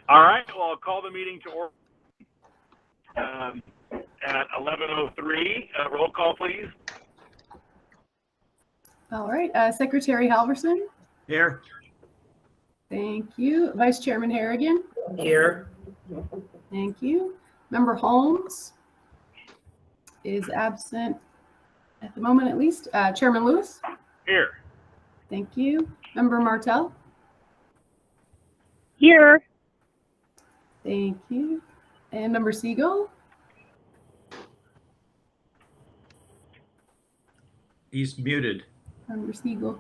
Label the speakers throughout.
Speaker 1: All right, well, I'll call the meeting to order at 11:03. Roll call, please.
Speaker 2: All right, Secretary Halverson.
Speaker 3: Here.
Speaker 2: Thank you. Vice Chairman Harrigan.
Speaker 3: Here.
Speaker 2: Thank you. Member Holmes is absent at the moment, at least. Chairman Lewis.
Speaker 1: Here.
Speaker 2: Thank you. Member Martell.
Speaker 4: Here.
Speaker 2: Thank you. And Member Siegel.
Speaker 3: He's muted.
Speaker 2: Member Siegel.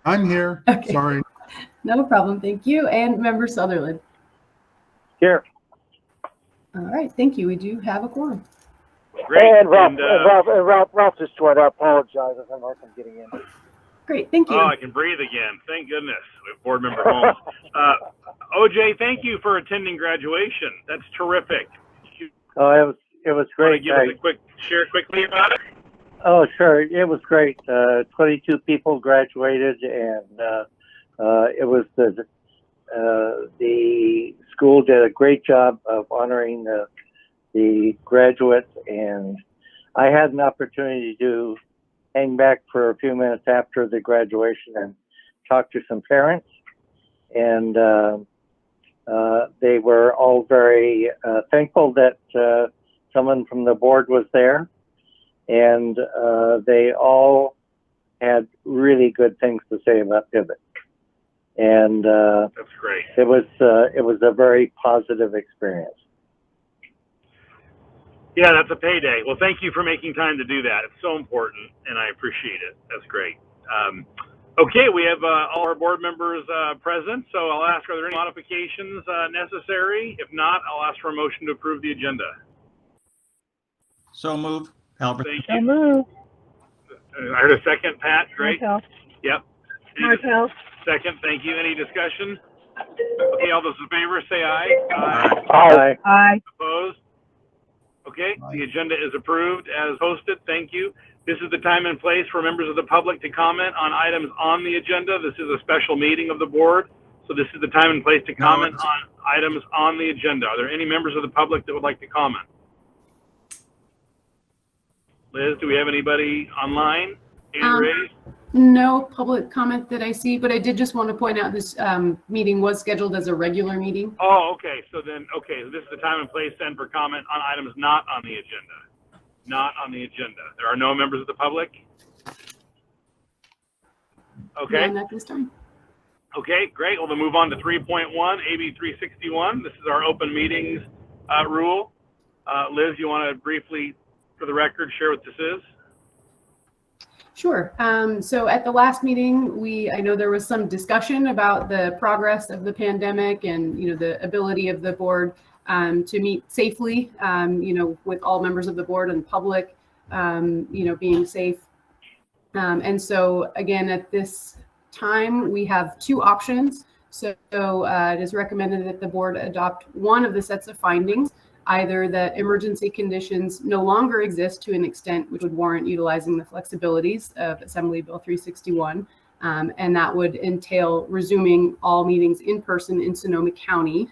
Speaker 5: I'm here.
Speaker 2: Okay.
Speaker 5: Sorry.
Speaker 2: No problem. Thank you. And Member Sutherland.
Speaker 6: Here.
Speaker 2: All right. Thank you. We do have a quorum.
Speaker 1: Great.
Speaker 6: And Ralph just joined. I apologize. I'm hard time getting in.
Speaker 2: Great. Thank you.
Speaker 1: Oh, I can breathe again. Thank goodness. We have Board Member Holmes. OJ, thank you for attending graduation. That's terrific.
Speaker 6: Oh, it was great.
Speaker 1: Give us a quick share quickly about it.
Speaker 6: Oh, sure. It was great. 22 people graduated, and it was the school did a great job of honoring the graduates, and I had an opportunity to hang back for a few minutes after the graduation and talk to some parents, and they were all very thankful that someone from the board was there, and they all had really good things to say about Pivot, and
Speaker 1: That's great.
Speaker 6: it was a very positive experience.
Speaker 1: Yeah, that's a payday. Well, thank you for making time to do that. It's so important, and I appreciate it. That's great. Okay, we have all our board members present, so I'll ask, are there any modifications necessary? If not, I'll ask for a motion to approve the agenda.
Speaker 3: So moved. Halverson.
Speaker 1: Thank
Speaker 4: So
Speaker 1: you.
Speaker 4: move.
Speaker 1: I heard a second, Pat. Great.
Speaker 4: Martell.
Speaker 1: Yep.
Speaker 4: Martell.
Speaker 1: Second, thank you. Any discussion? Okay, all those in favor say aye. Aye.
Speaker 6: Aye.
Speaker 4: Aye.
Speaker 1: Opposed? Okay, the agenda is approved as posted. Thank you. This is the time and place for members of the public to comment on items on the agenda. This is a special meeting of the board, so this is the time and place to comment on items on the agenda. Are there any members of the public that would like to comment? Liz, do we have anybody online? Hand raised?
Speaker 2: No public comment that I see, but I did just want to point out this meeting was scheduled as a regular meeting.
Speaker 1: Oh, okay. So then, okay, this is the time and place then for comment on items not on the agenda. Not on the agenda. There are no members of the public? Okay.
Speaker 2: None at this time.
Speaker 1: Okay, great. Well, then move on to 3.1, AB 361. This is our open meetings rule. Liz, you want to briefly, for the record, share what this is?
Speaker 2: Sure. So at the last meeting, I know there was some discussion about the progress of the pandemic and, the ability of the board to meet safely, with all members of the board and public, being safe. And so again, at this time, we have two options. So it is recommended that the board adopt one of the sets of findings, either that emergency conditions no longer exist to an extent which would warrant utilizing the flexibilities of Assembly Bill 361, and that would entail resuming all meetings in person in Sonoma County,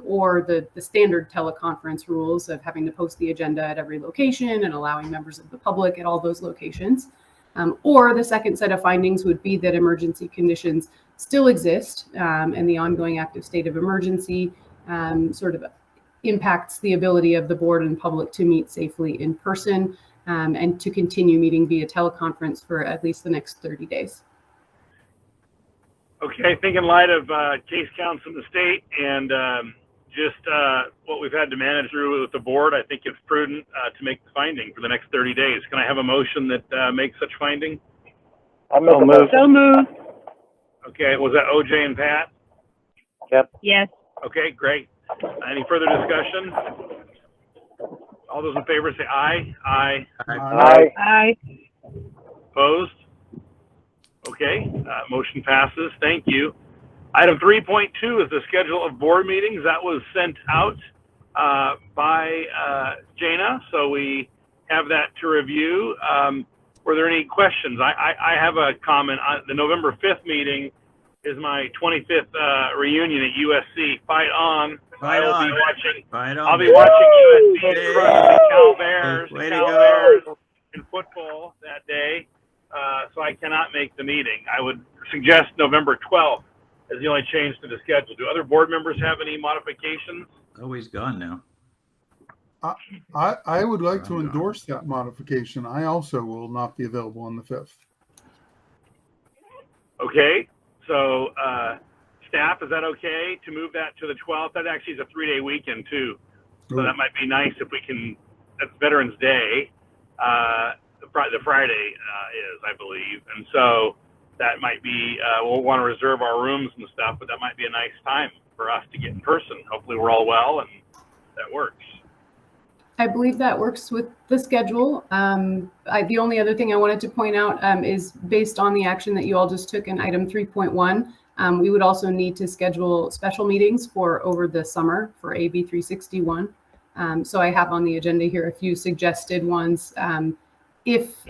Speaker 2: or the standard teleconference rules of having to post the agenda at every location and allowing members of the public at all those locations. Or the second set of findings would be that emergency conditions still exist, and the ongoing active state of emergency sort of impacts the ability of the board and public to meet safely in person, and to continue meeting via teleconference for at least the next 30 days.
Speaker 1: Okay, I think in light of case counts in the state and just what we've had to manage through with the board, I think it's prudent to make the finding for the next 30 days. Can I have a motion that makes such finding?
Speaker 6: I'll make a motion.
Speaker 4: So move.
Speaker 1: Okay, was that OJ and Pat?
Speaker 6: Yep.
Speaker 4: Yes.
Speaker 1: Okay, great. Any further discussion? All those in favor say aye. Aye.
Speaker 6: Aye.
Speaker 4: Aye.
Speaker 1: Opposed? Okay, motion passes. Thank you. Item 3.2 is the schedule of board meetings. That was sent out by Jana, so we have that to review. Were there any questions? I have a comment on the November 5th meeting. is my 25th reunion at USC. Fight on!
Speaker 3: Fight
Speaker 1: I will
Speaker 3: on.
Speaker 1: be watching.
Speaker 3: Right on.
Speaker 1: I'll be
Speaker 3: man.
Speaker 1: watching USC
Speaker 3: Hey.
Speaker 1: crush the Cal Bears,
Speaker 3: Way
Speaker 1: the
Speaker 3: to
Speaker 1: Cal
Speaker 3: go.
Speaker 1: Bears in football that day. So I cannot make the meeting. I would suggest November 12th as the only change to the schedule. Do other board members have any modifications?
Speaker 3: Oh, he's gone now.
Speaker 5: I would like to
Speaker 3: I'm gone.
Speaker 5: endorse that modification. I also will not be available on the 5th.
Speaker 1: Okay. So staff, is that okay to move that to the 12th? That actually is a 3-day weekend too. So that might be nice if we can. That's Veterans Day. The Friday is, I believe, and so that might be. We'll want to reserve our rooms and stuff, but that might be a nice time for us to get in person. Hopefully, we're all well and that works.
Speaker 2: I believe that works with the schedule. The only other thing I wanted to point out is based on the action that you all just took in item 3.1, we would also need to schedule special meetings for over the summer for AB 361. So I have on the agenda here a few suggested ones. If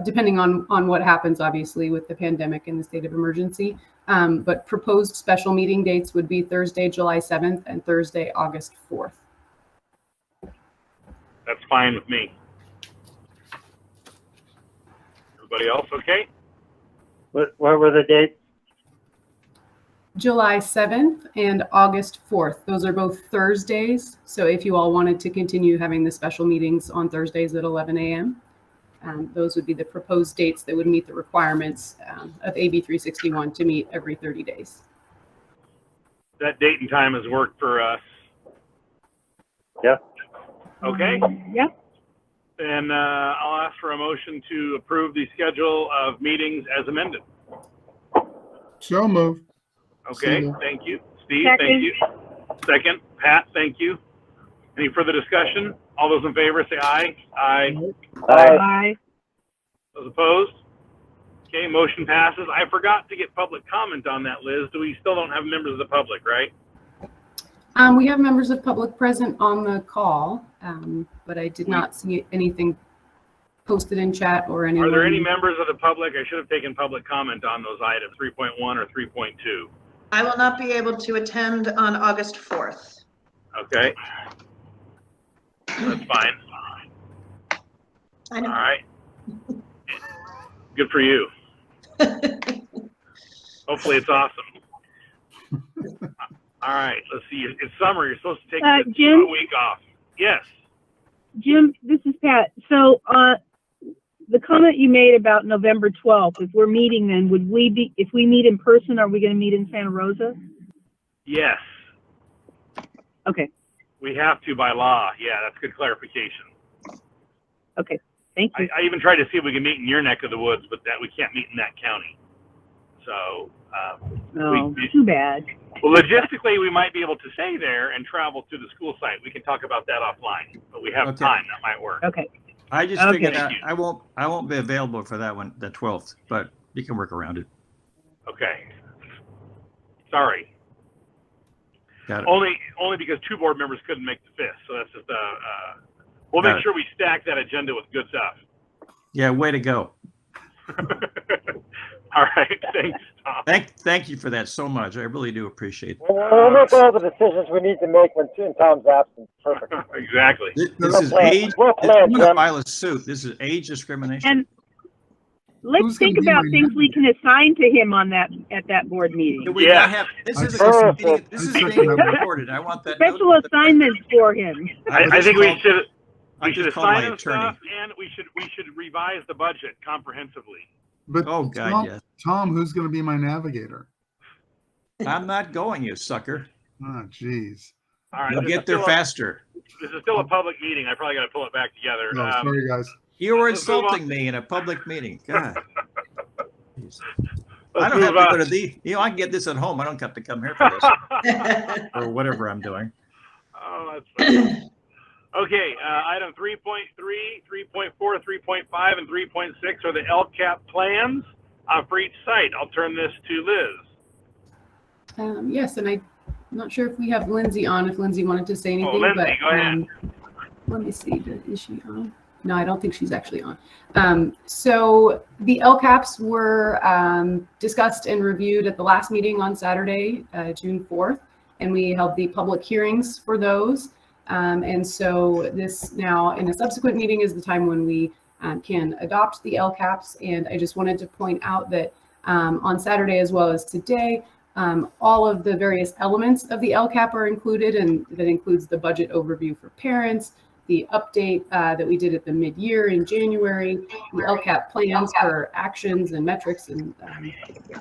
Speaker 2: depending on what happens, obviously, with the pandemic and the state of emergency, but proposed special meeting dates would be Thursday, July 7th and Thursday, August 4th.
Speaker 1: That's fine with me. Everybody else okay?
Speaker 6: What were the dates?
Speaker 2: July 7th and August 4th. Those are both Thursdays. So if you all wanted to continue having the special meetings on Thursdays at 11 a.m., those would be the proposed dates that would meet the requirements of AB 361 to meet every 30 days.
Speaker 1: That date and time has worked for us.
Speaker 6: Yeah.
Speaker 1: Okay.
Speaker 4: Yep.
Speaker 1: Then I'll ask for a motion to approve the schedule of meetings as amended.
Speaker 5: So moved.
Speaker 1: Okay,
Speaker 5: Steve.
Speaker 1: thank you. Steve,
Speaker 4: Second.
Speaker 1: thank you. Second, Pat, thank you. Any further discussion? All those in favor say aye. Aye.
Speaker 4: Aye.
Speaker 1: Those opposed? Okay, motion passes. I forgot to get public comment on that, Liz. We still don't have members of the public, right?
Speaker 2: We have members of public present on the call, but I did not see anything posted in chat or anyone.
Speaker 1: Are there any members of the public? I should have taken public comment on those items, 3.1 or 3.2.
Speaker 7: I will not be able to attend on August 4th.
Speaker 1: Okay. That's fine.
Speaker 7: I
Speaker 1: All
Speaker 7: know.
Speaker 1: right. Good for you. Hopefully it's awesome. All right, let's see. It's summer. You're supposed to take
Speaker 4: Jim?
Speaker 1: a week off. Yes.
Speaker 4: Jim, this is Pat. So, the comment you made about November 12th, if we're meeting then, would we be, if we meet in person, are we going to meet in Santa Rosa?
Speaker 1: Yes.
Speaker 4: Okay.
Speaker 1: We have to by law. Yeah, that's good clarification.
Speaker 4: Okay. Thank you.
Speaker 1: I even tried to see if we can meet in your neck of the woods, but that we can't meet in that county. So,
Speaker 4: Oh, too bad.
Speaker 1: well, logistically, we might be able to stay there and travel to the school site. We can talk about that offline, but we have
Speaker 3: Okay.
Speaker 1: time. That might work.
Speaker 4: Okay.
Speaker 3: I just
Speaker 4: Okay.
Speaker 3: figured
Speaker 1: Thank you.
Speaker 3: I won't be available for that one, the 12th, but you can work around it.
Speaker 1: Okay. Sorry.
Speaker 3: Got it.
Speaker 1: Only because 2 board members couldn't make the 5th. So that's just we'll
Speaker 3: Got
Speaker 1: make
Speaker 3: it.
Speaker 1: sure we stack that agenda with good stuff.
Speaker 3: Yeah, way to go.
Speaker 1: All right. Thanks, Tom.
Speaker 3: Thank you for that so much. I really do appreciate it.
Speaker 8: We'll make all the decisions we need to make when in Tom's absence. Perfect.
Speaker 1: Exactly.
Speaker 3: This is
Speaker 8: Well
Speaker 3: age.
Speaker 8: planned,
Speaker 3: I'm gonna
Speaker 8: Jim.
Speaker 3: file a suit. This is age discrimination.
Speaker 4: And let's
Speaker 5: Who's gonna
Speaker 4: think
Speaker 5: be
Speaker 4: about
Speaker 5: my-
Speaker 4: things we can assign to him on that, at that board meeting.
Speaker 3: Do we
Speaker 1: Yeah.
Speaker 3: not have, this is
Speaker 8: I-
Speaker 3: meeting, this is being recorded. I want that.
Speaker 4: Special
Speaker 3: noted.
Speaker 4: assignments for him.
Speaker 1: I think we should
Speaker 3: I
Speaker 1: should
Speaker 3: just called my
Speaker 1: assign him
Speaker 3: attorney.
Speaker 1: stuff, and we should revise the budget comprehensively.
Speaker 5: But
Speaker 3: Oh, God,
Speaker 5: Tom,
Speaker 3: yes.
Speaker 5: Tom, who's going to be my navigator?
Speaker 3: I'm not going, you sucker.
Speaker 5: Oh, geez.
Speaker 1: All right.
Speaker 3: You'll
Speaker 1: this is
Speaker 3: get there
Speaker 1: still
Speaker 3: faster.
Speaker 1: This is still a public meeting. I probably got to pull it back together.
Speaker 5: No, sorry, guys.
Speaker 3: You were
Speaker 1: Let's move
Speaker 3: insulting me in a public meeting. God. Jeez. I
Speaker 1: Let's
Speaker 3: don't have
Speaker 1: move
Speaker 3: to go
Speaker 1: on.
Speaker 3: to I can get this at home. I don't have to come here for this or whatever I'm doing.
Speaker 1: Oh, that's funny. Okay, item 3.3, 3.4, 3.5, and 3.6 are the LCAP plans for each site. I'll turn this to Liz.
Speaker 2: Yes, and I'm not sure if we have Lindsay on, if Lindsay wanted to say anything.
Speaker 1: Lindsay,
Speaker 2: but,
Speaker 1: go ahead.
Speaker 2: let me see, is she on? No, I don't think she's actually on. So the LCAPs were discussed and reviewed at the last meeting on Saturday, June 4th, and we held the public hearings for those. And so this now in a subsequent meeting is the time when we can adopt the LCAPs. And I just wanted to point out that on Saturday as well as today, all of the various elements of the LCAP are included, and that includes the budget overview for parents, the update that we did at the mid-year in January, the LCAP plans for actions and metrics and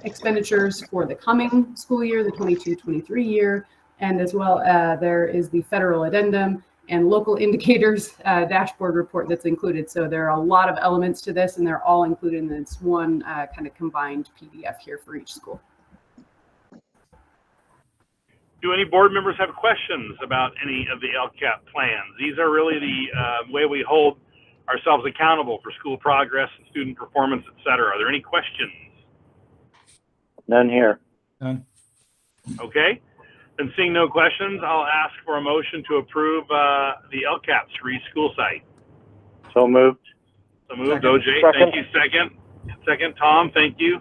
Speaker 2: expenditures for the coming school year, the 22-23 year, and as well there is the federal addendum and local indicators dashboard report that's included. So there are a lot of elements to this, and they're all included in this one kind of combined PDF here for each school.
Speaker 1: Do any board members have questions about any of the LCAP plans? These are really the way we hold ourselves accountable for school progress and student performance, et cetera. Are there any questions?
Speaker 6: None here.
Speaker 3: None.
Speaker 1: Okay. And seeing no questions, I'll ask for a motion to approve the LCAPs for each school site.
Speaker 6: So moved.
Speaker 1: So moved,
Speaker 3: Second.
Speaker 1: OJ. Thank you. Second, Tom. Thank you.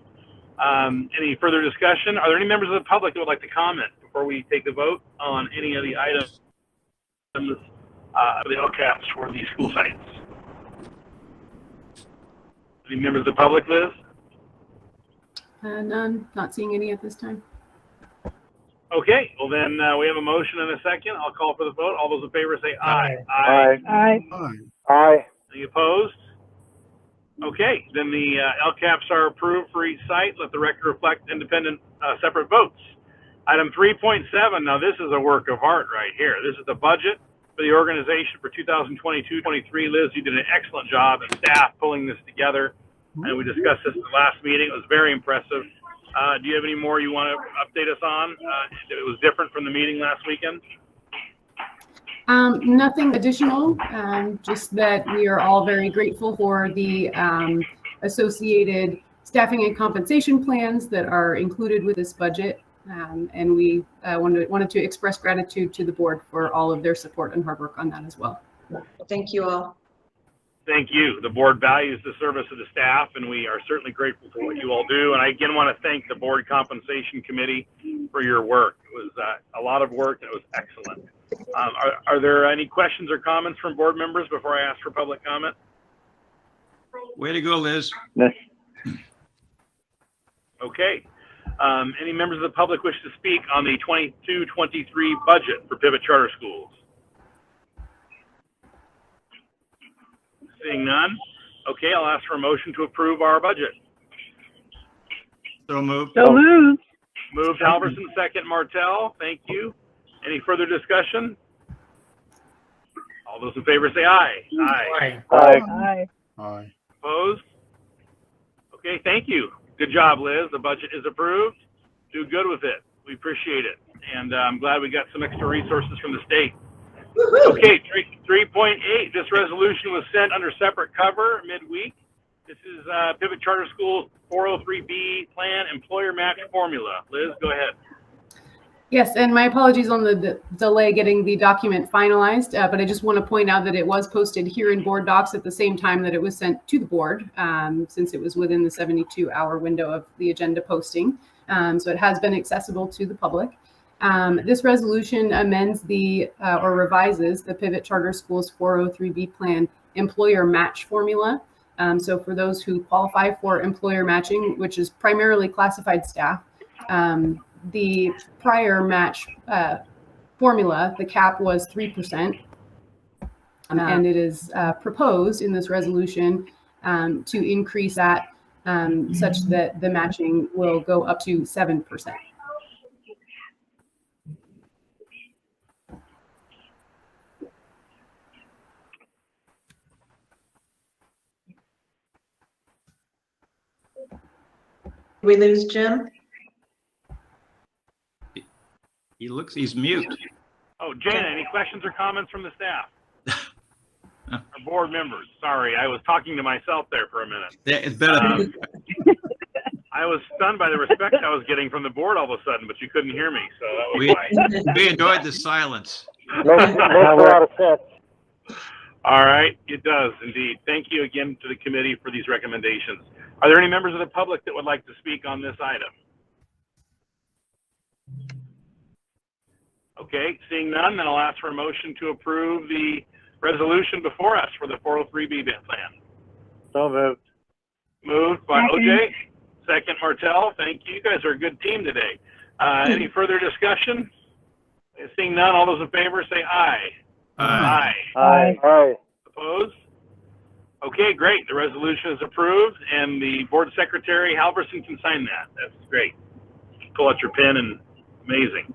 Speaker 1: Any further discussion? Are there any members of the public that would like to comment before we take the vote on any of the items of the LCAPs for the school sites? Any members of the public, Liz?
Speaker 2: None, not seeing any at this time.
Speaker 1: Okay, well then we have a motion and a second. I'll call for the vote. All those in favor say aye.
Speaker 6: Aye.
Speaker 4: Aye.
Speaker 5: Aye.
Speaker 8: Aye.
Speaker 1: Any opposed? Okay, then the LCAPs are approved for each site. Let the record reflect independent separate votes. Item 3.7, now this is a work of art right here. This is the budget for the organization for 2022-23. Liz, you did an excellent job, and staff pulling this together. And we discussed this in the last meeting. It was very impressive. Do you have any more you want to update us on? It was different from the meeting last weekend?
Speaker 2: Nothing additional, just that we are all very grateful for the associated staffing and compensation plans that are included with this budget. And we wanted to express gratitude to the board for all of their support and hard work on that as well.
Speaker 7: Thank you all.
Speaker 1: Thank you. The board values the service of the staff, and we are certainly grateful for what you all do. And I again want to thank the board compensation committee for your work. It was a lot of work, and it was excellent. Are there any questions or comments from board members before I ask for public comment?
Speaker 3: Way to go, Liz.
Speaker 1: Okay. Any members of the public wish to speak on the 22-23 budget for Pivot Charter Schools? Seeing none. Okay, I'll ask for a motion to approve our budget.
Speaker 3: So moved.
Speaker 4: So moved.
Speaker 1: Moved Halverson, second Martell. Thank you. Any further discussion? All those in favor say aye. Aye.
Speaker 6: Aye.
Speaker 4: Aye.
Speaker 5: Aye.
Speaker 1: Opposed? Okay, thank you. Good job, Liz. The budget is approved. Do good with it. We appreciate it. And I'm glad we got some extra resources from the state. Okay, 3.8. This resolution was sent under separate cover midweek. This is Pivot Charter Schools 403B plan employer match formula. Liz, go ahead.
Speaker 2: Yes, and my apologies on the delay getting the document finalized, but I just want to point out that it was posted here in board docs at the same time that it was sent to the board, since it was within the 72-hour window of the agenda posting. So it has been accessible to the public. This resolution amends or revises the Pivot Charter Schools 403B plan employer match formula. So for those who qualify for employer matching, which is primarily classified staff, the prior match formula, the cap was 3%. And it is proposed in this resolution to increase that such that the matching will go up to 7%.
Speaker 7: Did we lose Jim?
Speaker 3: He's mute.
Speaker 1: Oh, Jana, any questions or comments from the staff? Or board members? Sorry, I was talking to myself there for a minute.
Speaker 3: Yeah, it's better.
Speaker 1: I was stunned by the respect I was getting from the board all of a sudden, but you couldn't hear me, so that was
Speaker 3: We,
Speaker 1: fine.
Speaker 3: we enjoyed the silence.
Speaker 8: Makes a lot of sense.
Speaker 1: All right, it does indeed. Thank you again to the committee for these recommendations. Are there any members of the public that would like to speak on this item? Okay, seeing none, then I'll ask for a motion to approve the resolution before us for the 403B plan.
Speaker 6: So moved.
Speaker 1: Moved by
Speaker 4: Second.
Speaker 1: OJ, second Martell. Thank you. You guys are a good team today. Any further discussion? Seeing none, all those in favor say aye. Aye.
Speaker 6: Aye.
Speaker 8: Aye.
Speaker 1: Opposed? Okay, great. The resolution is approved, and the board secretary, Halverson, can sign that. That's great. Pull out your pen and amazing.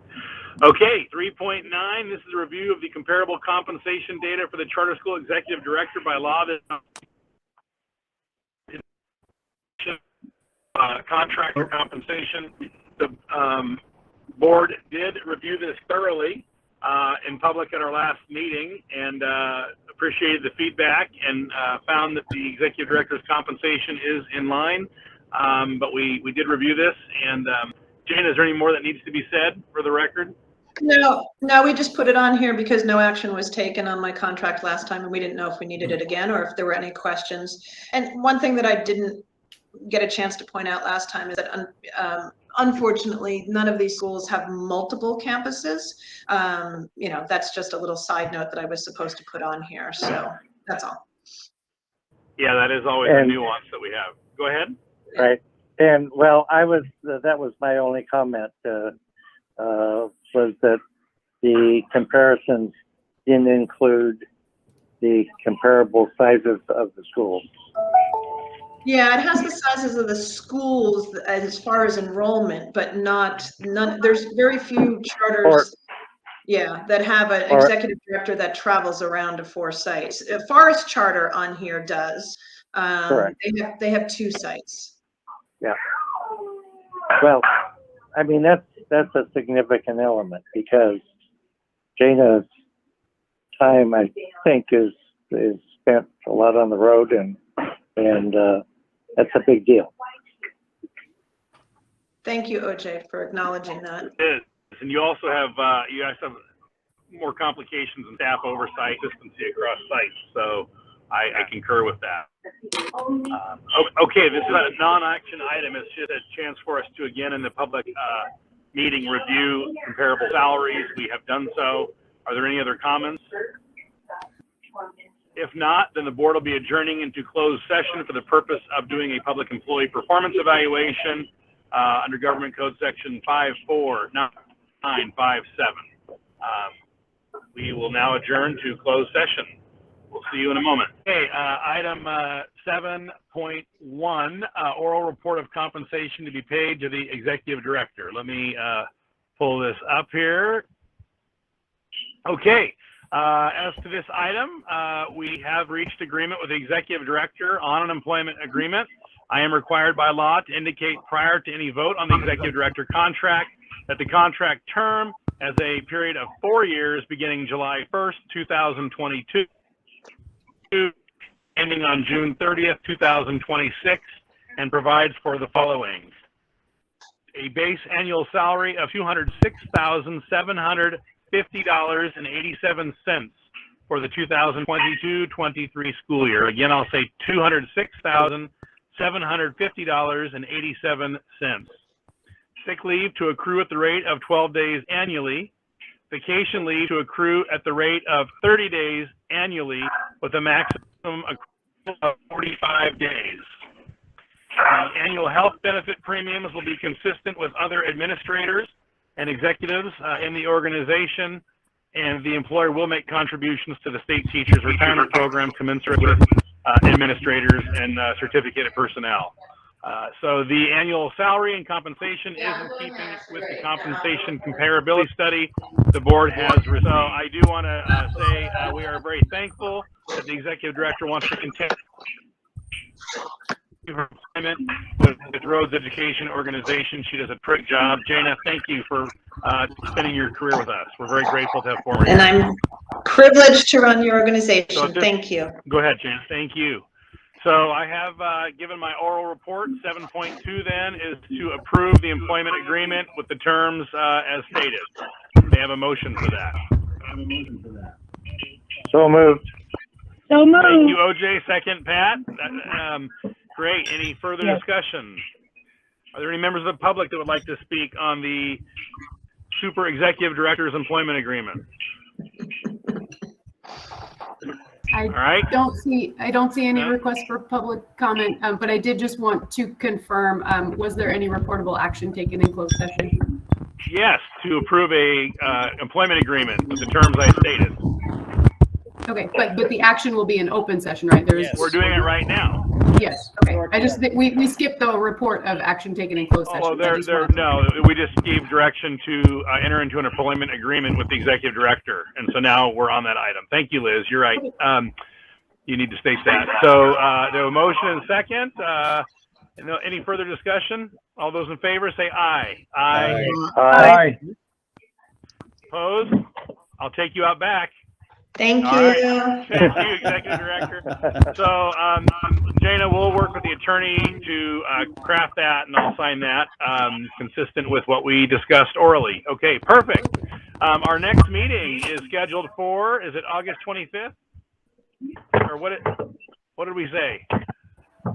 Speaker 1: Okay, 3.9, this is a review of the comparable compensation data for the charter school executive director by law. Contractor compensation. The board did review this thoroughly in public at our last meeting, and appreciated the feedback, and found that the executive director's compensation is in line. But we did review this, and Jane, is there any more that needs to be said for the record?
Speaker 7: No, we just put it on here because no action was taken on my contract last time, and we didn't know if we needed it again or if there were any questions. And one thing that I didn't get a chance to point out last time is that unfortunately, none of these schools have multiple campuses. You know, that's just a little side note that I was supposed to put on here. So that's all.
Speaker 1: Yeah, that is always a nuance that we have. Go ahead.
Speaker 6: Right. And well, that was my only comment, was that the comparisons didn't include the comparable sizes of the schools.
Speaker 7: Yeah, it has the sizes of the schools as far as enrollment, but none. There's very few charters, that have an executive director that travels around to 4 sites. Forest Charter on here does.
Speaker 6: Correct.
Speaker 7: They have 2 sites.
Speaker 6: Yeah. Well, I mean, that's a significant element because Jana's time, I think, is spent a lot on the road, and that's a big deal.
Speaker 7: Thank you, OJ, for acknowledging that.
Speaker 1: It is. And you also have, you guys have more complications and staff oversight, consistency across sites. So I concur with that. Okay, this is a non-action item. It's just a chance for us to, again, in the public meeting, review comparable salaries. We have done so. Are there any other comments? If not, then the board will be adjourning into closed session for the purpose of doing a public employee performance evaluation under Government Code Section 54957. We will now adjourn to closed session. We'll see you in a moment. Okay, item 7.1, oral report of compensation to be paid to the executive director. Let me pull this up here. Okay. As to this item, we have reached agreement with the executive director on an employment agreement. I am required by law to indicate prior to any vote on the executive director contract that the contract term has a period of 4 years beginning July 1st, 2022, ending on June 30th, 2026, and provides for the following. A base annual salary of $206,750.87 for the 2022-23 school year. Again, I'll say $206,750.87. Sick leave to accrue at the rate of 12 days annually. Vacation leave to accrue at the rate of 30 days annually with a maximum accrual of 45 days. The annual health benefit premiums will be consistent with other administrators and executives in the organization, and the employer will make contributions to the state teachers retirement program commensurate with administrators and certificated personnel. So the annual salary and compensation is in keeping with the compensation comparability study the board has. So I do want to say we are very thankful that the executive director wants to continue her employment with Rhodes Education Organization. She does a great job. Jana, thank you for spending your career with us. We're very grateful to have former.
Speaker 7: And I'm privileged to run your organization.
Speaker 1: So
Speaker 7: Thank you.
Speaker 1: Go ahead, Jana. Thank you. So I have given my oral report. 7.2 then is to approve the employment agreement with the terms as stated. They have a motion for that.
Speaker 6: So moved.
Speaker 4: So
Speaker 1: Thank you,
Speaker 4: moved.
Speaker 1: OJ. Second, Pat. Great. Any further
Speaker 4: Yes.
Speaker 1: discussion? Are there any members of the public that would like to speak on the Super Executive Director's Employment Agreement?
Speaker 2: I
Speaker 1: All right.
Speaker 2: don't see any
Speaker 1: No?
Speaker 2: requests for public comment, but I did just want to confirm, was there any reportable action taken in closed session?
Speaker 1: Yes, to approve a employment agreement with the terms I stated.
Speaker 2: Okay, but the action will be an open session, right? There is.
Speaker 3: Yes.
Speaker 1: We're doing it right now.
Speaker 2: Yes, okay. I just, we skipped the report of action taken in closed session.
Speaker 1: Oh,
Speaker 2: I just wanted to-
Speaker 1: no, we just gave direction to enter into an employment agreement with the executive director. And so now we're on that item. Thank you, Liz. You're right. You need to state that. So there was a motion and second. Any further discussion? All those in favor say aye. Aye.
Speaker 8: Aye.
Speaker 1: Opposed? I'll take you out back.
Speaker 7: Thank
Speaker 1: All right.
Speaker 7: you.
Speaker 1: Thank you, Executive Director. So, Jana, we'll work with the attorney to craft that, and I'll sign that, consistent with what we discussed orally. Okay, perfect. Our next meeting is scheduled for, is it August 25th? Or what did we say?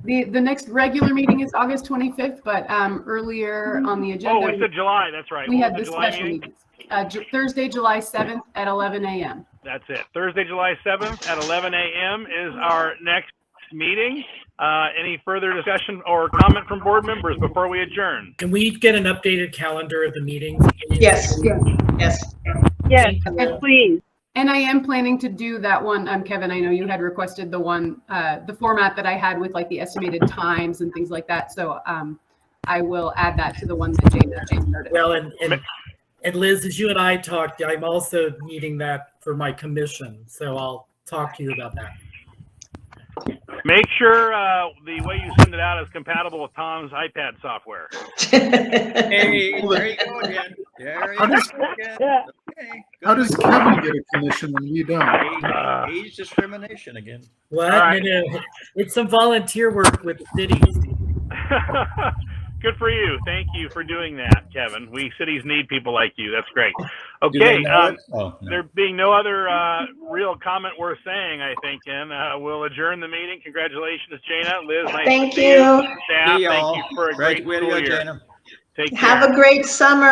Speaker 2: The next regular meeting is August 25th, but earlier on the
Speaker 1: Oh,
Speaker 2: agenda,
Speaker 1: we said July, that's right.
Speaker 2: we
Speaker 1: What
Speaker 2: had
Speaker 1: was
Speaker 2: the
Speaker 1: July
Speaker 2: special
Speaker 1: meeting?
Speaker 2: meetings. Thursday, July 7th at 11 a.m.
Speaker 1: That's it. Thursday, July 7th at 11 a.m. is our next meeting. Any further discussion or comment from board members before we adjourn?
Speaker 9: Can we get an updated calendar of the meetings?
Speaker 7: Yes. Yes.
Speaker 4: Yes, please.
Speaker 2: And I am planning to do that one. Kevin, I know you had requested the one, the format that I had with like the estimated times and things like that. So I will add that to the one that Jane started.
Speaker 9: Well, and Liz, as you and I talked, I'm also needing that for my commission. So I'll talk to you about that.
Speaker 1: Make sure the way you send it out is compatible with Tom's iPad software.
Speaker 3: Hey, there you go again. There you
Speaker 5: How
Speaker 3: go
Speaker 5: does-
Speaker 3: again. Okay,
Speaker 5: How does Kevin get a commission and we don't?
Speaker 3: Age discrimination again.
Speaker 9: What?
Speaker 1: All right.
Speaker 9: No. It's some volunteer work with cities.
Speaker 1: Good for you. Thank you for doing that, Kevin. We cities need people like you. That's great.
Speaker 3: Do they
Speaker 1: Okay.
Speaker 3: know it? Oh, no.
Speaker 1: There being no other real comment worth saying, I think, and we'll adjourn the meeting. Congratulations, Jana. Liz, nice
Speaker 7: Thank
Speaker 1: to see
Speaker 7: you.
Speaker 1: Staff,
Speaker 3: See y'all.
Speaker 1: thank you for a great
Speaker 3: Way to
Speaker 1: school
Speaker 3: go,
Speaker 1: year.
Speaker 3: Jana.
Speaker 1: Take care.
Speaker 7: Have a great summer.